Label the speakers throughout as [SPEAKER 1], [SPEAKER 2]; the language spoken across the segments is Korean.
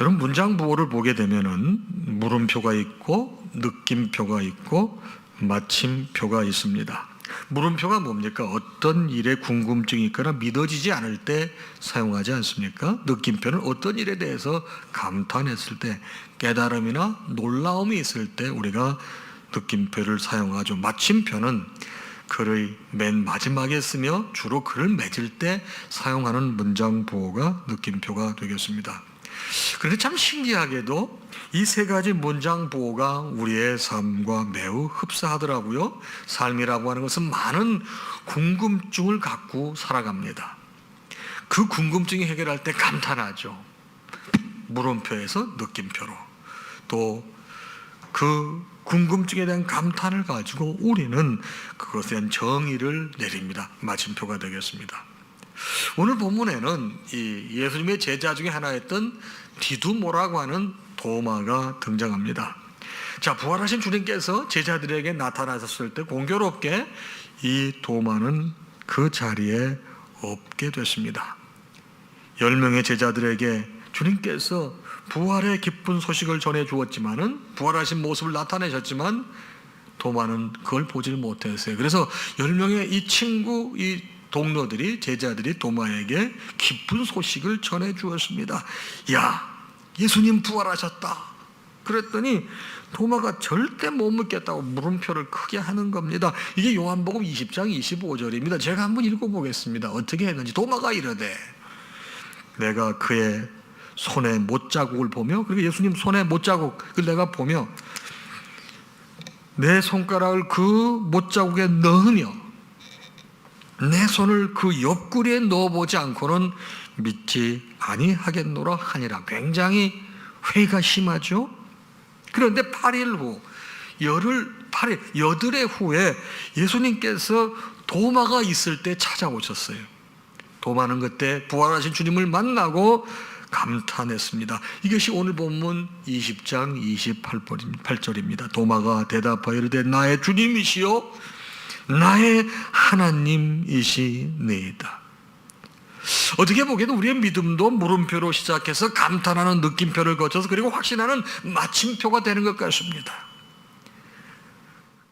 [SPEAKER 1] 여러분, 문장부호를 보게 되면은 물음표가 있고 느낌표가 있고 마침표가 있습니다. 물음표가 뭡니까? 어떤 일에 궁금증이 있거나 믿어지지 않을 때 사용하지 않습니까? 느낌표는 어떤 일에 대해서 감탄했을 때, 깨달음이나 놀라움이 있을 때 우리가 느낌표를 사용하죠. 마침표는 글의 맨 마지막에 쓰며 주로 글을 맺을 때 사용하는 문장 부호가 느낌표가 되겠습니다. 그런데 참 신기하게도 이 세 가지 문장 부호가 우리의 삶과 매우 흡사하더라고요. 삶이라고 하는 것은 많은 궁금증을 갖고 살아갑니다. 그 궁금증이 해결할 때 감탄하죠. 물음표에서 느낌표로. 또 그 궁금증에 대한 감탄을 가지고 우리는 그것에 대한 정의를 내립니다. 마침표가 되겠습니다. 오늘 본문에는 이 예수님의 제자 중에 하나였던 디두모라고 하는 도마가 등장합니다. 자, 부활하신 주님께서 제자들에게 나타나셨을 때 공교롭게 이 도마는 그 자리에 없게 됐습니다. 10명의 제자들에게 주님께서 부활의 기쁜 소식을 전해 주었지만은, 부활하신 모습을 나타내셨지만 도마는 그걸 보질 못했어요. 그래서 10명의 이 친구, 이 동료들이, 제자들이 도마에게 기쁜 소식을 전해 주었습니다. 야, 예수님 부활하셨다. 그랬더니 도마가 절대 못 믿겠다고 물음표를 크게 하는 겁니다. 이게 요한복음 20장 25절입니다. 제가 한번 읽어보겠습니다. 어떻게 했는지. 도마가 이르되, 내가 그의 손에 못자국을 보며, 그리고 예수님 손에 못자국을 내가 보며 내 손가락을 그 못자국에 넣으며 내 손을 그 옆구리에 넣어보지 않고는 믿지 아니하겠노라 하니라. 굉장히 회의가 심하죠. 그런데 8일 후, 여드레 후에 예수님께서 도마가 있을 때 찾아오셨어요. 도마는 그때 부활하신 주님을 만나고 감탄했습니다. 이것이 오늘 본문 20장 28절입니다. 도마가 대답하여 이르되 나의 주님이시요 나의 하나님이시니이다. 어떻게 보기에는 우리의 믿음도 물음표로 시작해서 감탄하는 느낌표를 거쳐서 그리고 확신하는 마침표가 되는 것 같습니다.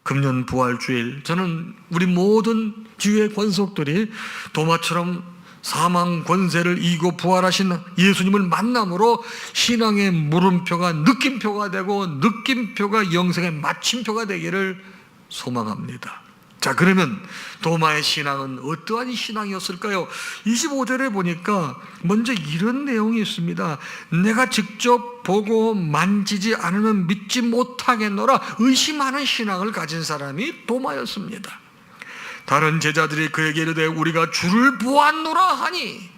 [SPEAKER 1] 금년 부활주일, 저는 우리 모든 주의 권속들이 도마처럼 사망 권세를 이기고 부활하신 예수님을 만남으로 신앙의 물음표가 느낌표가 되고 느낌표가 영생의 마침표가 되기를 소망합니다. 자, 그러면 도마의 신앙은 어떠한 신앙이었을까요? 25절에 보니까 먼저 이런 내용이 있습니다. 내가 직접 보고 만지지 않으면 믿지 못하겠노라. 의심하는 신앙을 가진 사람이 도마였습니다. 다른 제자들이 그에게 이르되 우리가 주를 보았노라 하니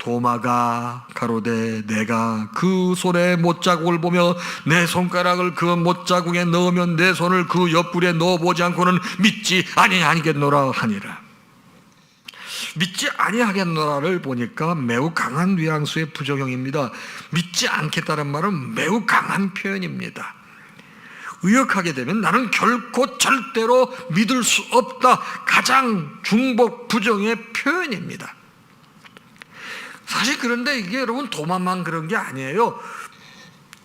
[SPEAKER 1] 도마가 가로되 내가 그 손에 못자국을 보며 내 손가락을 그 못자국에 넣으면 내 손을 그 옆구리에 넣어보지 않고는 믿지 아니하겠노라 하니라. 믿지 아니하겠노라를 보니까 매우 강한 뉘앙스의 부정형입니다. 믿지 않겠다는 말은 매우 강한 표현입니다. 의역하게 되면 나는 결코 절대로 믿을 수 없다. 가장 중복 부정의 표현입니다. 사실 그런데 이게 여러분 도마만 그런 게 아니에요.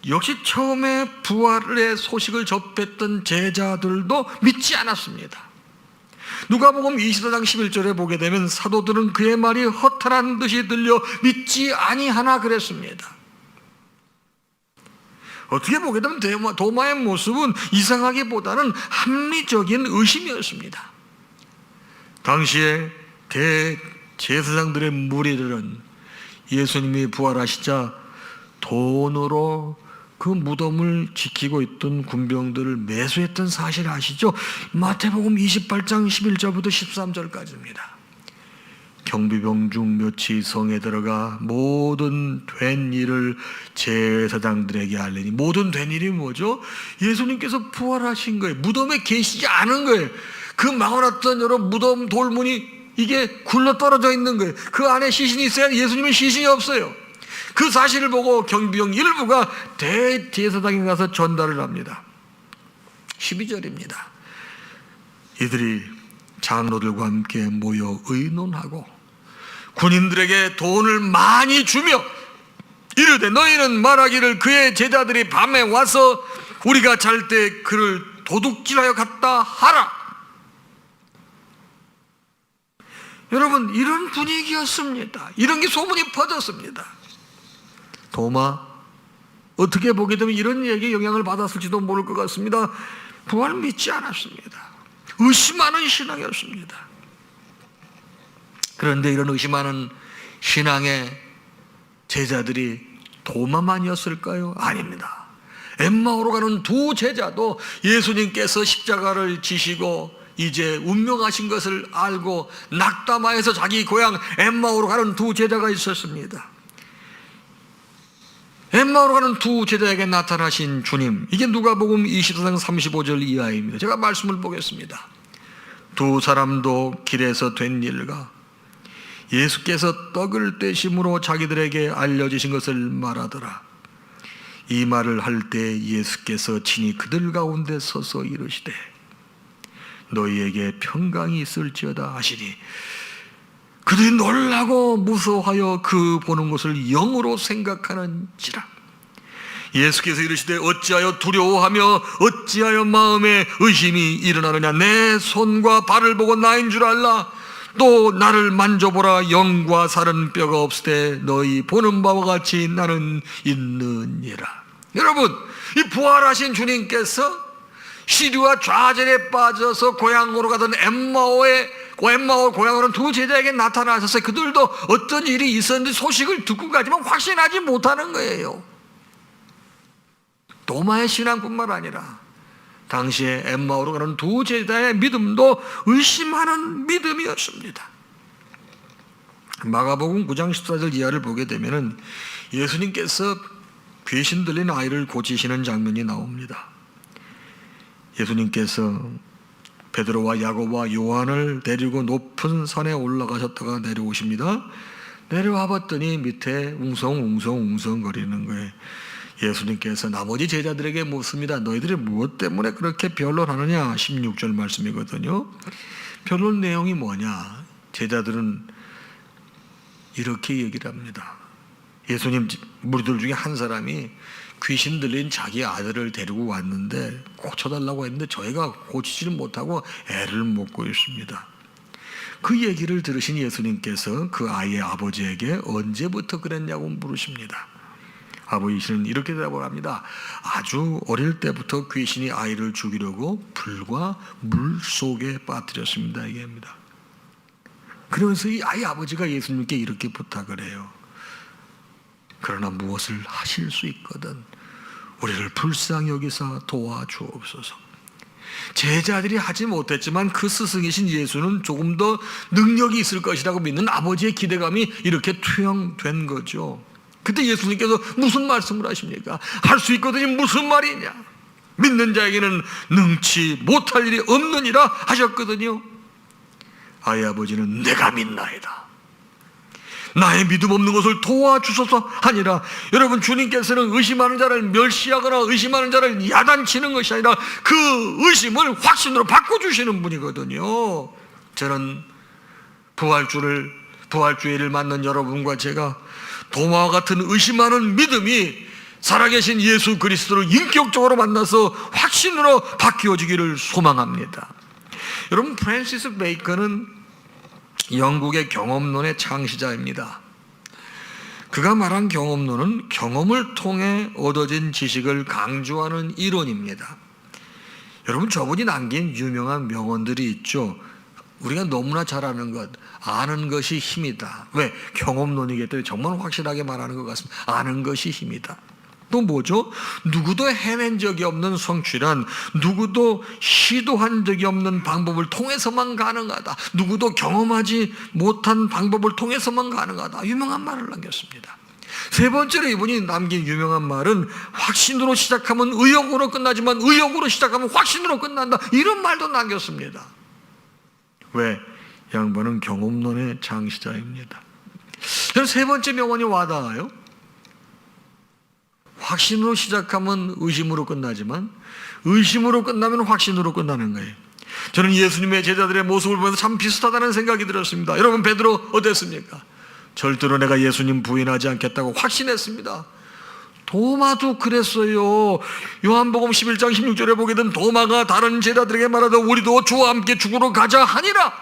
[SPEAKER 1] 역시 처음에 부활의 소식을 접했던 제자들도 믿지 않았습니다. 누가복음 24장 11절에 보게 되면 사도들은 그의 말이 허탄한 듯이 들려 믿지 아니하나 그랬습니다. 어떻게 보게 되면 도마의 모습은 이상하기보다는 합리적인 의심이었습니다. 당시에 대제사장들의 무리들은 예수님이 부활하시자 돈으로 그 무덤을 지키고 있던 군병들을 매수했던 사실 아시죠? 마태복음 28장 11절부터 13절까지입니다. 경비병 중 몇이 성에 들어가 모든 된 일을 제사장들에게 알리니, 모든 된 일이 뭐죠? 예수님께서 부활하신 거예요. 무덤에 계시지 않은 거예요. 그 막아놨던 여러 무덤 돌문이 이게 굴러 떨어져 있는 거예요. 그 안에 시신이 있어야 예수님은 시신이 없어요. 그 사실을 보고 경비병 일부가 대제사장에 가서 전달을 합니다. 12절입니다. 이들이 장로들과 함께 모여 의논하고 군인들에게 돈을 많이 주며 이르되 너희는 말하기를 그의 제자들이 밤에 와서 우리가 잘 때 그를 도둑질하여 갔다 하라. 여러분, 이런 분위기였습니다. 이런 게 소문이 퍼졌습니다. 도마, 어떻게 보게 되면 이런 얘기에 영향을 받았을지도 모를 것 같습니다. 부활을 믿지 않았습니다. 의심하는 신앙이었습니다. 그런데 이런 의심하는 신앙의 제자들이 도마만이었을까요? 아닙니다. 엠마오로 가는 두 제자도 예수님께서 십자가를 지시고 이제 운명하신 것을 알고 낙다마에서 자기 고향 엠마오로 가는 두 제자가 있었습니다. 엠마오로 가는 두 제자에게 나타나신 주님, 이게 누가복음 24장 35절 이하입니다. 제가 말씀을 보겠습니다. 두 사람도 길에서 된 일과 예수께서 떡을 떼심으로 자기들에게 알려주신 것을 말하더라. 이 말을 할 때 예수께서 친히 그들 가운데 서서 이르시되 너희에게 평강이 있을지어다 하시니 그들이 놀라고 무서워하여 그 보는 것을 영으로 생각하는지라. 예수께서 이르시되 어찌하여 두려워하며 어찌하여 마음에 의심이 일어나느냐. 내 손과 발을 보고 나인 줄 알라. 또 나를 만져보라. 영과 살은 뼈가 없으되 너희 보는 바와 같이 나는 있느니라. 여러분, 이 부활하신 주님께서 시류와 좌절에 빠져서 고향으로 가던 엠마오 고향으로는 두 제자에게 나타나셔서 그들도 어떤 일이 있었는지 소식을 듣고 가지만 확신하지 못하는 거예요. 도마의 신앙뿐만 아니라 당시에 엠마오로 가는 두 제자의 믿음도 의심하는 믿음이었습니다. 마가복음 9장 14절 이하를 보게 되면 예수님께서 귀신 들린 아이를 고치시는 장면이 나옵니다. 예수님께서 베드로와 야고보와 요한을 데리고 높은 산에 올라가셨다가 내려오십니다. 내려와 봤더니 밑에 웅성웅성 거리는 거예요. 예수님께서 나머지 제자들에게 묻습니다. 너희들이 무엇 때문에 그렇게 변론하느냐? 16절 말씀이거든요. 변론 내용이 뭐냐? 제자들은 이렇게 얘기를 합니다. 예수님 무리들 중에 한 사람이 귀신 들린 자기 아들을 데리고 왔는데 고쳐달라고 했는데 저희가 고치지를 못하고 애를 먹고 있습니다. 그 얘기를 들으신 예수님께서 그 아이의 아버지에게 언제부터 그랬냐고 물으십니다. 아버지는 이렇게 대답을 합니다. 아주 어릴 때부터 귀신이 아이를 죽이려고 불과 물 속에 빠뜨렸습니다. 얘기합니다. 그러면서 이 아이 아버지가 예수님께 이렇게 부탁을 해요. 그러나 무엇을 하실 수 있거든 우리를 불쌍히 여기사 도와주옵소서. 제자들이 하지 못했지만 그 스승이신 예수는 조금 더 능력이 있을 것이라고 믿는 아버지의 기대감이 이렇게 투영된 거죠. 그때 예수님께서 무슨 말씀을 하십니까? 할 수 있거든요. 무슨 말이냐? 믿는 자에게는 능치 못할 일이 없느니라 하셨거든요. 아이 아버지는 내가 믿나이다. 나의 믿음 없는 것을 도와주소서 하니라. 여러분, 주님께서는 의심하는 자를 멸시하거나 의심하는 자를 야단치는 것이 아니라 그 의심을 확신으로 바꿔주시는 분이거든요. 저는 부활주의를 맞는 여러분과 제가 도마와 같은 의심하는 믿음이 살아계신 예수 그리스도를 인격적으로 만나서 확신으로 바뀌어지기를 소망합니다. 여러분, 프랜시스 베이컨은 영국의 경험론의 창시자입니다. 그가 말한 경험론은 경험을 통해 얻어진 지식을 강조하는 이론입니다. 여러분, 저분이 남긴 유명한 명언들이 있죠. 우리가 너무나 잘 아는 것, 아는 것이 힘이다. 왜? 경험론이기 때문에 정말 확실하게 말하는 것 같습니다. 아는 것이 힘이다. 또 뭐죠? 누구도 해낸 적이 없는 성취란 누구도 시도한 적이 없는 방법을 통해서만 가능하다. 누구도 경험하지 못한 방법을 통해서만 가능하다. 유명한 말을 남겼습니다. 세 번째로 이분이 남긴 유명한 말은 확신으로 시작하면 의욕으로 끝나지만 의욕으로 시작하면 확신으로 끝난다. 이런 말도 남겼습니다. 왜? 양반은 경험론의 창시자입니다. 저는 세 번째 명언이 와닿아요. 확신으로 시작하면 의심으로 끝나지만 의심으로 끝나면 확신으로 끝나는 거예요. 저는 예수님의 제자들의 모습을 보면서 참 비슷하다는 생각이 들었습니다. 여러분, 베드로 어땠습니까? 절대로 내가 예수님 부인하지 않겠다고 확신했습니다. 도마도 그랬어요. 요한복음 11장 16절에 보게 된 도마가 다른 제자들에게 말하되 우리도 주와 함께 죽으러 가자 하니라.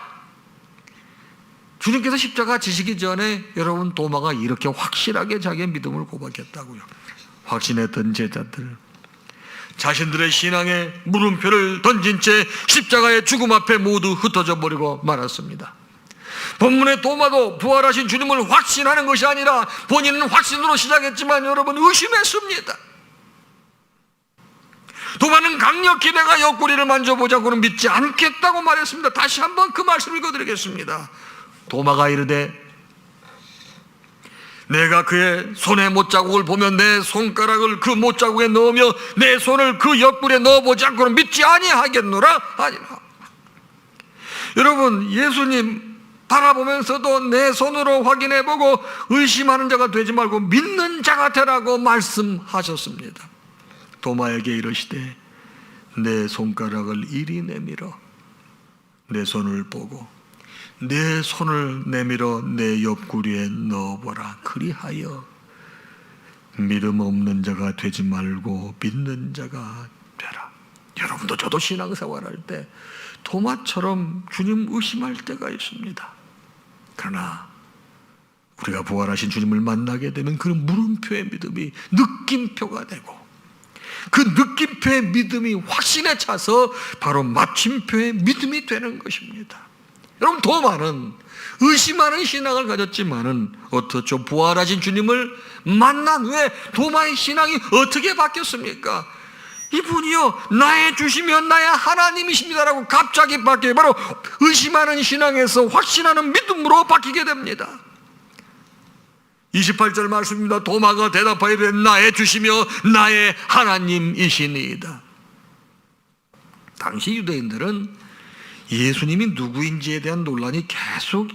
[SPEAKER 1] 주님께서 십자가 지시기 전에 여러분 도마가 이렇게 확실하게 자기의 믿음을 고백했다고요. 확신했던 제자들, 자신들의 신앙에 물음표를 던진 채 십자가의 죽음 앞에 모두 흩어져 버리고 말았습니다. 본문의 도마도 부활하신 주님을 확신하는 것이 아니라 본인은 확신으로 시작했지만 여러분 의심했습니다. 도마는 강력히 내가 옆구리를 만져보자고는 믿지 않겠다고 말했습니다. 다시 한번 그 말씀을 읽어드리겠습니다. 도마가 이르되 내가 그의 손의 못자국을 보면 내 손가락을 그 못자국에 넣으며 내 손을 그 옆구리에 넣어보지 않고는 믿지 아니하겠노라 아니라. 여러분, 예수님 바라보면서도 내 손으로 확인해보고 의심하는 자가 되지 말고 믿는 자가 되라고 말씀하셨습니다. 도마에게 이르시되 내 손가락을 이리 내밀어 내 손을 보고 내 손을 내밀어 내 옆구리에 넣어보라. 그리하여 믿음 없는 자가 되지 말고 믿는 자가 되라. 여러분도 저도 신앙생활할 때 도마처럼 주님 의심할 때가 있습니다. 그러나 우리가 부활하신 주님을 만나게 되면 그 물음표의 믿음이 느낌표가 되고 그 느낌표의 믿음이 확신에 차서 바로 마침표의 믿음이 되는 것입니다. 여러분, 도마는 의심하는 신앙을 가졌지만은 어떻죠? 부활하신 주님을 만난 후에 도마의 신앙이 어떻게 바뀌었습니까? 이분이요 나의 주시며 나의 하나님이십니다라고 갑자기 바뀌어요. 바로 의심하는 신앙에서 확신하는 믿음으로 바뀌게 됩니다. 28절 말씀입니다. 도마가 대답하여 이르되 나의 주시며 나의 하나님이시니이다. 당시 유대인들은 예수님이 누구인지에 대한 논란이 계속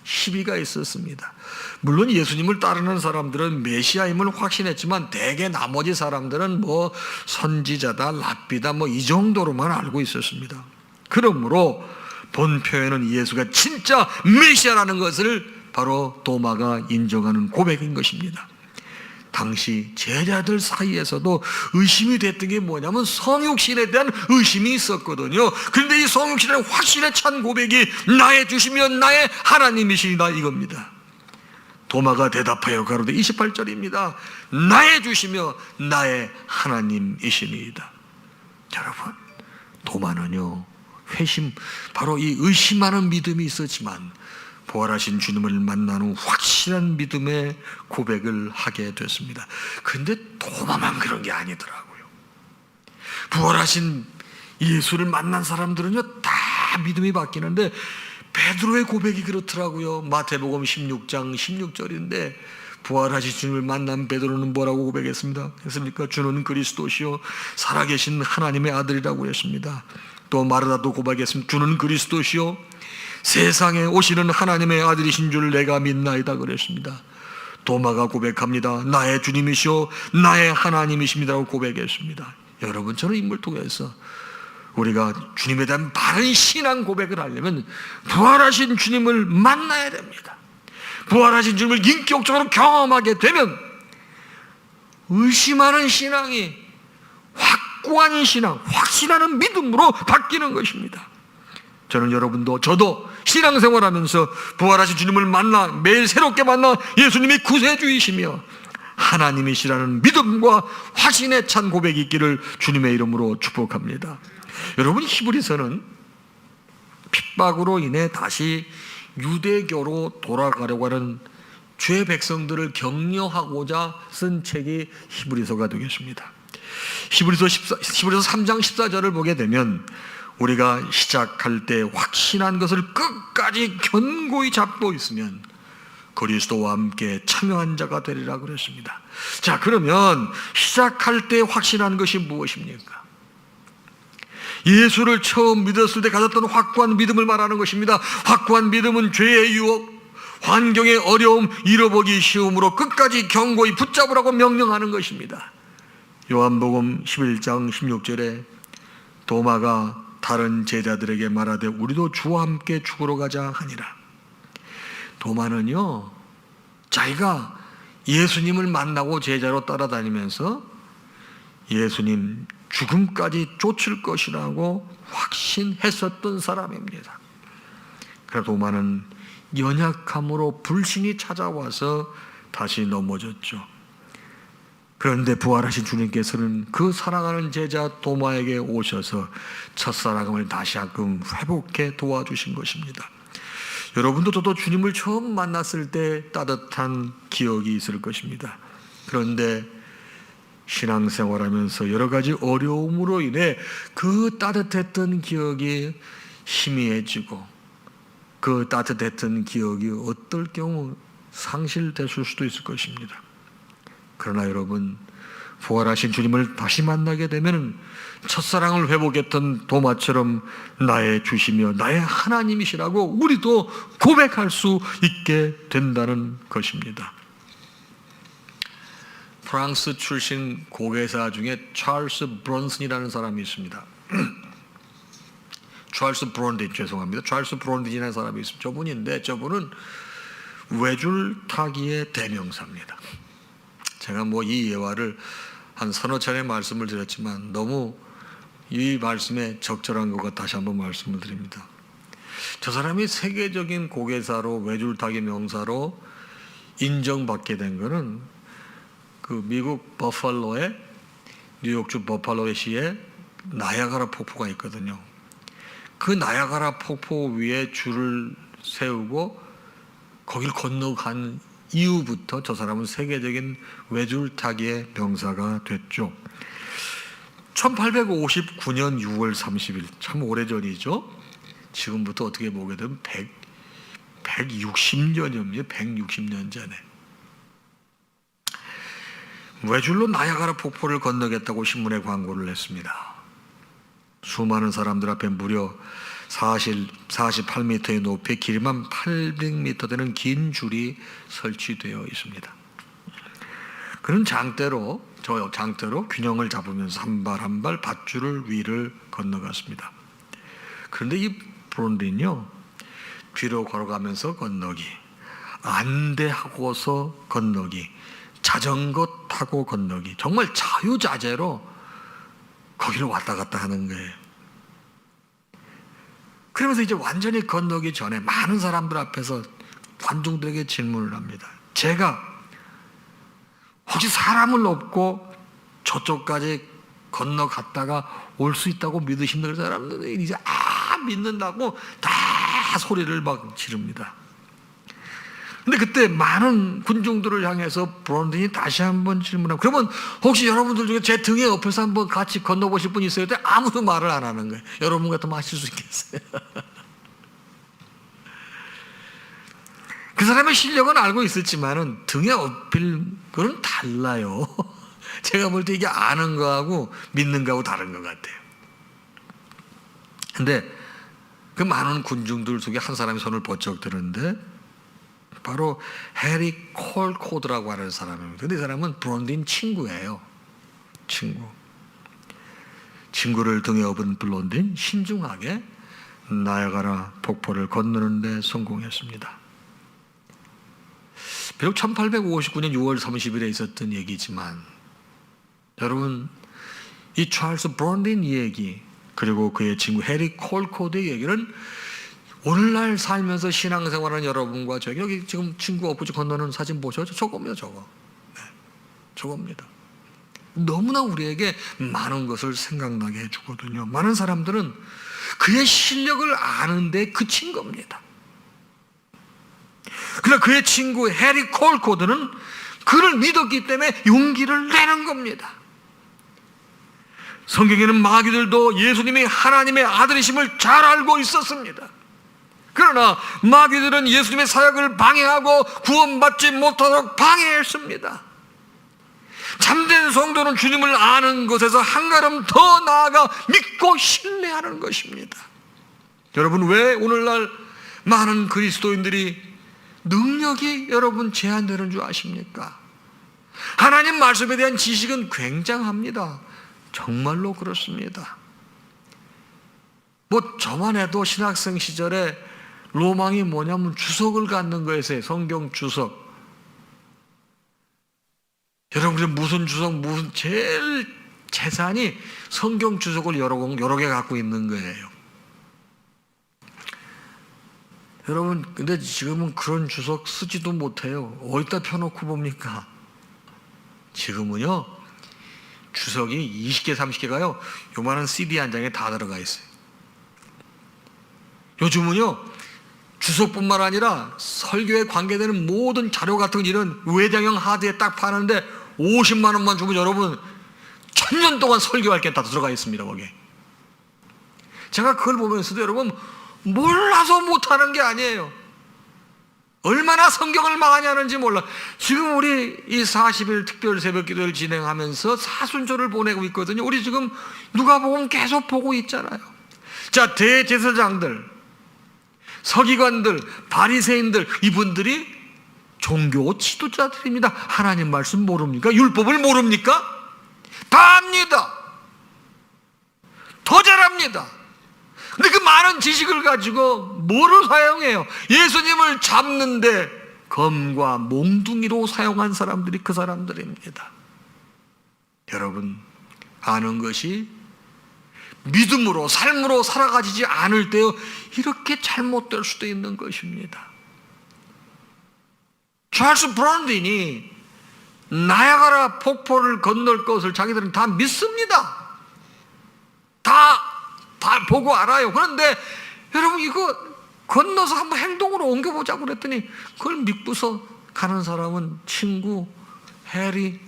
[SPEAKER 1] 시비가 있었습니다. 물론 예수님을 따르는 사람들은 메시아임을 확신했지만 대개 나머지 사람들은 뭐 선지자다, 랍비다 뭐 이 정도로만 알고 있었습니다. 그러므로 본표에는 예수가 진짜 메시아라는 것을 바로 도마가 인정하는 고백인 것입니다. 당시 제자들 사이에서도 의심이 됐던 게 뭐냐면 성육신에 대한 의심이 있었거든요. 그런데 이 성육신의 확신에 찬 고백이 나의 주시며 나의 하나님이시다 이겁니다. 도마가 대답하여 가로되 28절입니다. 나의 주시며 나의 하나님이시니이다. 여러분, 도마는요 회심, 바로 이 의심하는 믿음이 있었지만 부활하신 주님을 만난 후 확실한 믿음의 고백을 하게 됐습니다. 그런데 도마만 그런 게 아니더라고요. 부활하신 예수를 만난 사람들은요 다 믿음이 바뀌는데 베드로의 고백이 그렇더라고요. 마태복음 16장 16절인데 부활하신 주님을 만난 베드로는 뭐라고 고백했습니다? 했습니까? 주는 그리스도시요 살아계신 하나님의 아들이라고 했습니다. 또 마르다도 고백했습니다. 주는 그리스도시요 세상에 오시는 하나님의 아들이신 줄 내가 믿나이다 그랬습니다. 도마가 고백합니다. 나의 주님이시오 나의 하나님이십니다라고 고백했습니다. 여러분, 저는 인물 통해서 우리가 주님에 대한 바른 신앙 고백을 하려면 부활하신 주님을 만나야 됩니다. 부활하신 주님을 인격적으로 경험하게 되면 의심하는 신앙이 확고한 신앙, 확신하는 믿음으로 바뀌는 것입니다. 저는 여러분도 저도 신앙생활하면서 부활하신 주님을 만나 매일 새롭게 만나 예수님이 구세주이시며 하나님이시라는 믿음과 확신에 찬 고백이 있기를 주님의 이름으로 축복합니다. 여러분, 히브리서는 핍박으로 인해 다시 유대교로 돌아가려고 하는 죄 백성들을 격려하고자 쓴 책이 히브리서가 되겠습니다. 히브리서 3장 14절을 보게 되면 우리가 시작할 때 확신한 것을 끝까지 견고히 잡고 있으면 그리스도와 함께 참여한 자가 되리라 그랬습니다. 자, 그러면 시작할 때 확신한 것이 무엇입니까? 예수를 처음 믿었을 때 가졌던 확고한 믿음을 말하는 것입니다. 확고한 믿음은 죄의 유혹, 환경의 어려움, 잃어보기 쉬움으로 끝까지 견고히 붙잡으라고 명령하는 것입니다. 요한복음 11장 16절에 도마가 다른 제자들에게 말하되 우리도 주와 함께 죽으러 가자 하니라. 도마는요 자기가 예수님을 만나고 제자로 따라다니면서 예수님 죽음까지 쫓을 것이라고 확신했었던 사람입니다. 그러나 도마는 연약함으로 불신이 찾아와서 다시 넘어졌죠. 그런데 부활하신 주님께서는 그 사랑하는 제자 도마에게 오셔서 첫사랑을 다시금 회복해 도와주신 것입니다. 여러분도 저도 주님을 처음 만났을 때 따뜻한 기억이 있을 것입니다. 그런데 신앙생활하면서 여러 가지 어려움으로 인해 그 따뜻했던 기억이 희미해지고 그 따뜻했던 기억이 어떨 경우 상실됐을 수도 있을 것입니다. 그러나 여러분, 부활하신 주님을 다시 만나게 되면 첫사랑을 회복했던 도마처럼 나의 주시며 나의 하나님이시라고 우리도 고백할 수 있게 된다는 것입니다. 프랑스 출신 고개사 중에 찰스 브론슨이라는 사람이 있습니다. 찰스 브론딘이라는 사람이 있습니다. 저분은 외줄 타기의 대명사입니다. 제가 이 예화를 한 서너 차례 말씀을 드렸지만 너무 이 말씀에 적절한 것 같아 다시 한번 말씀을 드립니다. 저 사람이 세계적인 고개사로 외줄타기 명사로 인정받게 된 것은 그 미국 버팔로의 뉴욕주 버팔로시에 나야가라 폭포가 있거든요. 그 나야가라 폭포 위에 줄을 세우고 거길 건너간 이후부터 저 사람은 세계적인 외줄타기의 명사가 됐죠. 1859년 6월 30일, 참 오래전이죠. 지금부터 어떻게 보게 되면 160년입니다. 160년 전에 외줄로 나야가라 폭포를 건너겠다고 신문에 광고를 했습니다. 수많은 사람들 앞에 무려 48m의 높이 길이만 800m 되는 긴 줄이 설치되어 있습니다. 그런 장대로 균형을 잡으면서 한 발 한 발 밧줄을 위를 건너갔습니다. 그런데 이 브론딘요, 뒤로 걸어가면서 건너기, 안대하고서 건너기, 자전거 타고 건너기, 정말 자유자재로 거기를 왔다 갔다 하는 거예요. 그러면서 이제 완전히 건너기 전에 많은 사람들 앞에서 관중들에게 질문을 합니다. 제가 혹시 사람을 없고 저쪽까지 건너갔다가 올 수 있다고 믿으시는 사람들이 이제 믿는다고 다 소리를 막 지릅니다. 근데 그때 많은 군중들을 향해서 브론딘이 다시 한번 질문하고, 그러면 혹시 여러분들 중에 제 등에 엎여서 한번 같이 건너보실 분 있어요? 그때 아무도 말을 안 하는 거예요. 여러분 같으면 하실 수 있겠어요? 그 사람의 실력은 알고 있었지만은 등에 엎일 그건 달라요. 제가 볼 때 이게 아는 거하고 믿는 거하고 다른 것 같아요. 근데 그 많은 군중들 속에 한 사람이 손을 번쩍 드는데 바로 해리 콜코드라고 하는 사람입니다. 근데 이 사람은 브론딘 친구예요. 친구를 등에 업은 브론딘 신중하게 나야가라 폭포를 건너는 데 성공했습니다. 비록 1859년 6월 30일에 있었던 얘기지만 여러분, 이 찰스 브론딘 얘기 그리고 그의 친구 해리 콜코드의 얘기는 오늘날 살면서 신앙생활하는 여러분과 저에게, 여기 지금 친구 엎어져 건너는 사진 보셨죠? 저겁니다. 저거. 네, 저겁니다. 너무나 우리에게 많은 것을 생각나게 해주거든요. 많은 사람들은 그의 실력을 아는데 그친 겁니다. 그러나 그의 친구 해리 콜코드는 그를 믿었기 때문에 용기를 내는 겁니다. 성경에는 마귀들도 예수님이 하나님의 아들이심을 잘 알고 있었습니다. 그러나 마귀들은 예수님의 사역을 방해하고 구원받지 못하도록 방해했습니다. 참된 성도는 주님을 아는 것에서 한 걸음 더 나아가 믿고 신뢰하는 것입니다. 여러분, 왜 오늘날 많은 그리스도인들이 능력이 여러분 제한되는 줄 아십니까? 하나님 말씀에 대한 지식은 굉장합니다. 정말로 그렇습니다. 저만 해도 신학생 시절에 로망이 뭐냐면 주석을 갖는 거였어요. 성경 주석. 여러분, 무슨 주석, 무슨 제일 재산이 성경 주석을 여러 개 갖고 있는 거예요. 여러분, 근데 지금은 그런 주석 쓰지도 못해요. 어디다 펴놓고 봅니까? 지금은요, 주석이 20개, 30개가요, 요만한 CD 한 장에 다 들어가 있어요. 요즘은요, 주석뿐만 아니라 설교에 관계되는 모든 자료 같은 이런 외장형 하드에 딱 파는데 50만 원만 주면 여러분 1000년 동안 설교할 게 다 들어가 있습니다. 거기에. 제가 그걸 보면서도 여러분, 몰라서 못하는 게 아니에요. 얼마나 성경을 많이 하는지 몰라. 지금 우리 이 40일 특별 새벽 기도를 진행하면서 사순절을 보내고 있거든요. 우리 지금 누가복음 계속 보고 있잖아요. 자, 대제사장들, 서기관들, 바리새인들, 이분들이 종교 지도자들입니다. 하나님 말씀 모릅니까? 율법을 모릅니까? 다 압니다. 더 잘합니다. 근데 그 많은 지식을 가지고 뭐를 사용해요? 예수님을 잡는데 검과 몽둥이로 사용한 사람들이 그 사람들입니다. 여러분, 아는 것이 믿음으로, 삶으로 살아가지 않을 때요, 이렇게 잘못될 수도 있는 것입니다. 찰스 브라운딘이 나야가라 폭포를 건널 것을 자기들은 다 믿습니다. 다 보고 알아요. 그런데 여러분, 이거 건너서 한번 행동으로 옮겨보자고 그랬더니 그걸 믿고서 가는 사람은 친구 해리,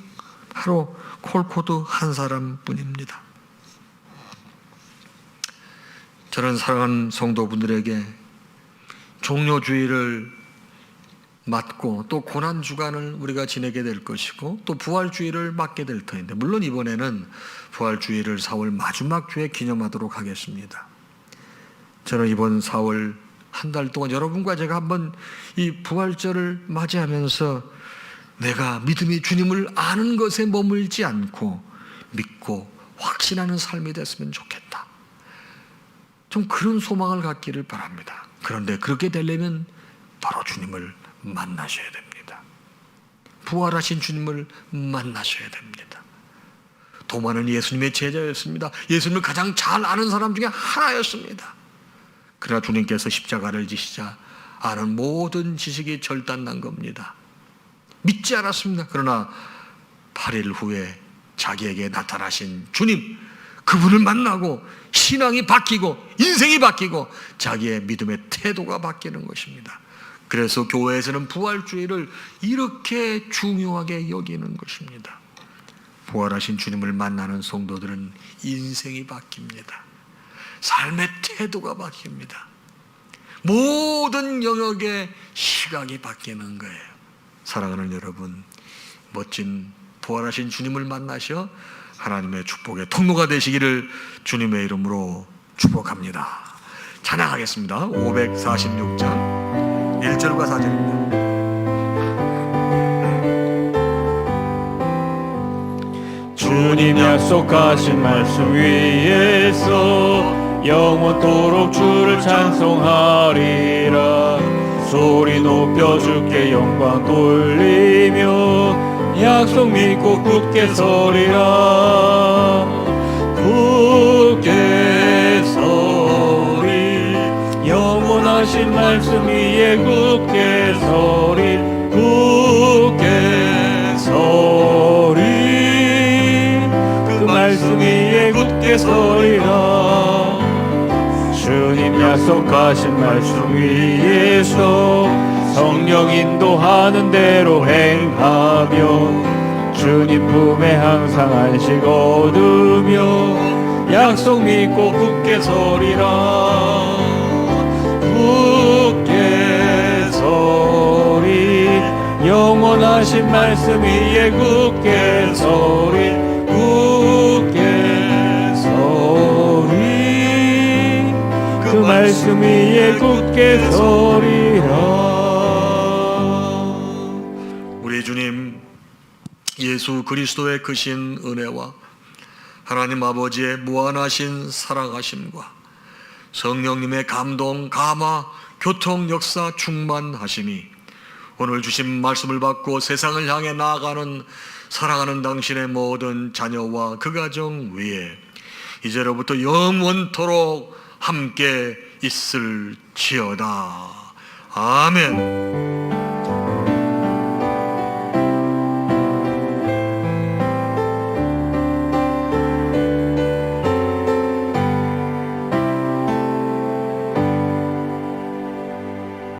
[SPEAKER 1] 바로 콜코드 한 사람뿐입니다. 저는 사랑하는 성도분들에게 종료주의를 맞고 또 고난주간을 우리가 지내게 될 것이고 또 부활주의를 맞게 될 터인데, 물론 이번에는 부활주의를 4월 마지막 주에 기념하도록 하겠습니다. 저는 이번 4월 한 달 동안 여러분과 제가 한번 이 부활절을 맞이하면서 내가 믿음이 주님을 아는 것에 머물지 않고 믿고 확신하는 삶이 됐으면 좋겠다, 좀 그런 소망을 갖기를 바랍니다. 그런데 그렇게 되려면 바로 주님을 만나셔야 됩니다. 부활하신 주님을 만나셔야 됩니다. 도마는 예수님의 제자였습니다. 예수님을 가장 잘 아는 사람 중에 하나였습니다. 그러나 주님께서 십자가를 지시자 아는 모든 지식이 절단난 겁니다. 믿지 않았습니다. 그러나 8일 후에 자기에게 나타나신 주님, 그분을 만나고 신앙이 바뀌고 인생이 바뀌고 자기의 믿음의 태도가 바뀌는 것입니다. 그래서 교회에서는 부활주의를 이렇게 중요하게 여기는 것입니다. 부활하신 주님을 만나는 성도들은 인생이 바뀝니다. 삶의 태도가 바뀝니다. 모든 영역의 시각이 바뀌는 거예요. 사랑하는 여러분, 멋진 부활하신 주님을 만나셔 하나님의 축복의 통로가 되시기를 주님의 이름으로 축복합니다. 찬양하겠습니다. 546장 1절과 4절입니다.
[SPEAKER 2] 주님 약속하신 말씀 위에서 영원토록 주를 찬송하리라. 소리 높여 주께 영광 돌리며 약속 믿고 굳게 서리라. 굳게 서리, 영원하신 말씀 위에 굳게 서리. 굳게 서리, 그 말씀 위에 굳게 서리라. 주님 약속하신 말씀 위에서 성령 인도하는 대로 행하며 주님 품에 항상 안식 얻으며 약속 믿고 굳게 서리라. 굳게 서리, 영원하신 말씀 위에 굳게 서리. 굳게 서리, 그 말씀 위에 굳게 서리라.
[SPEAKER 1] 우리 주님 예수 그리스도의 크신 은혜와 하나님 아버지의 무한하신 사랑하심과 성령님의 감동, 감화, 교통, 역사, 충만하심이 오늘 주신 말씀을 받고 세상을 향해 나아가는 사랑하는 당신의 모든 자녀와 그 가정 위에 이제로부터 영원토록 함께 있을지어다. 아멘.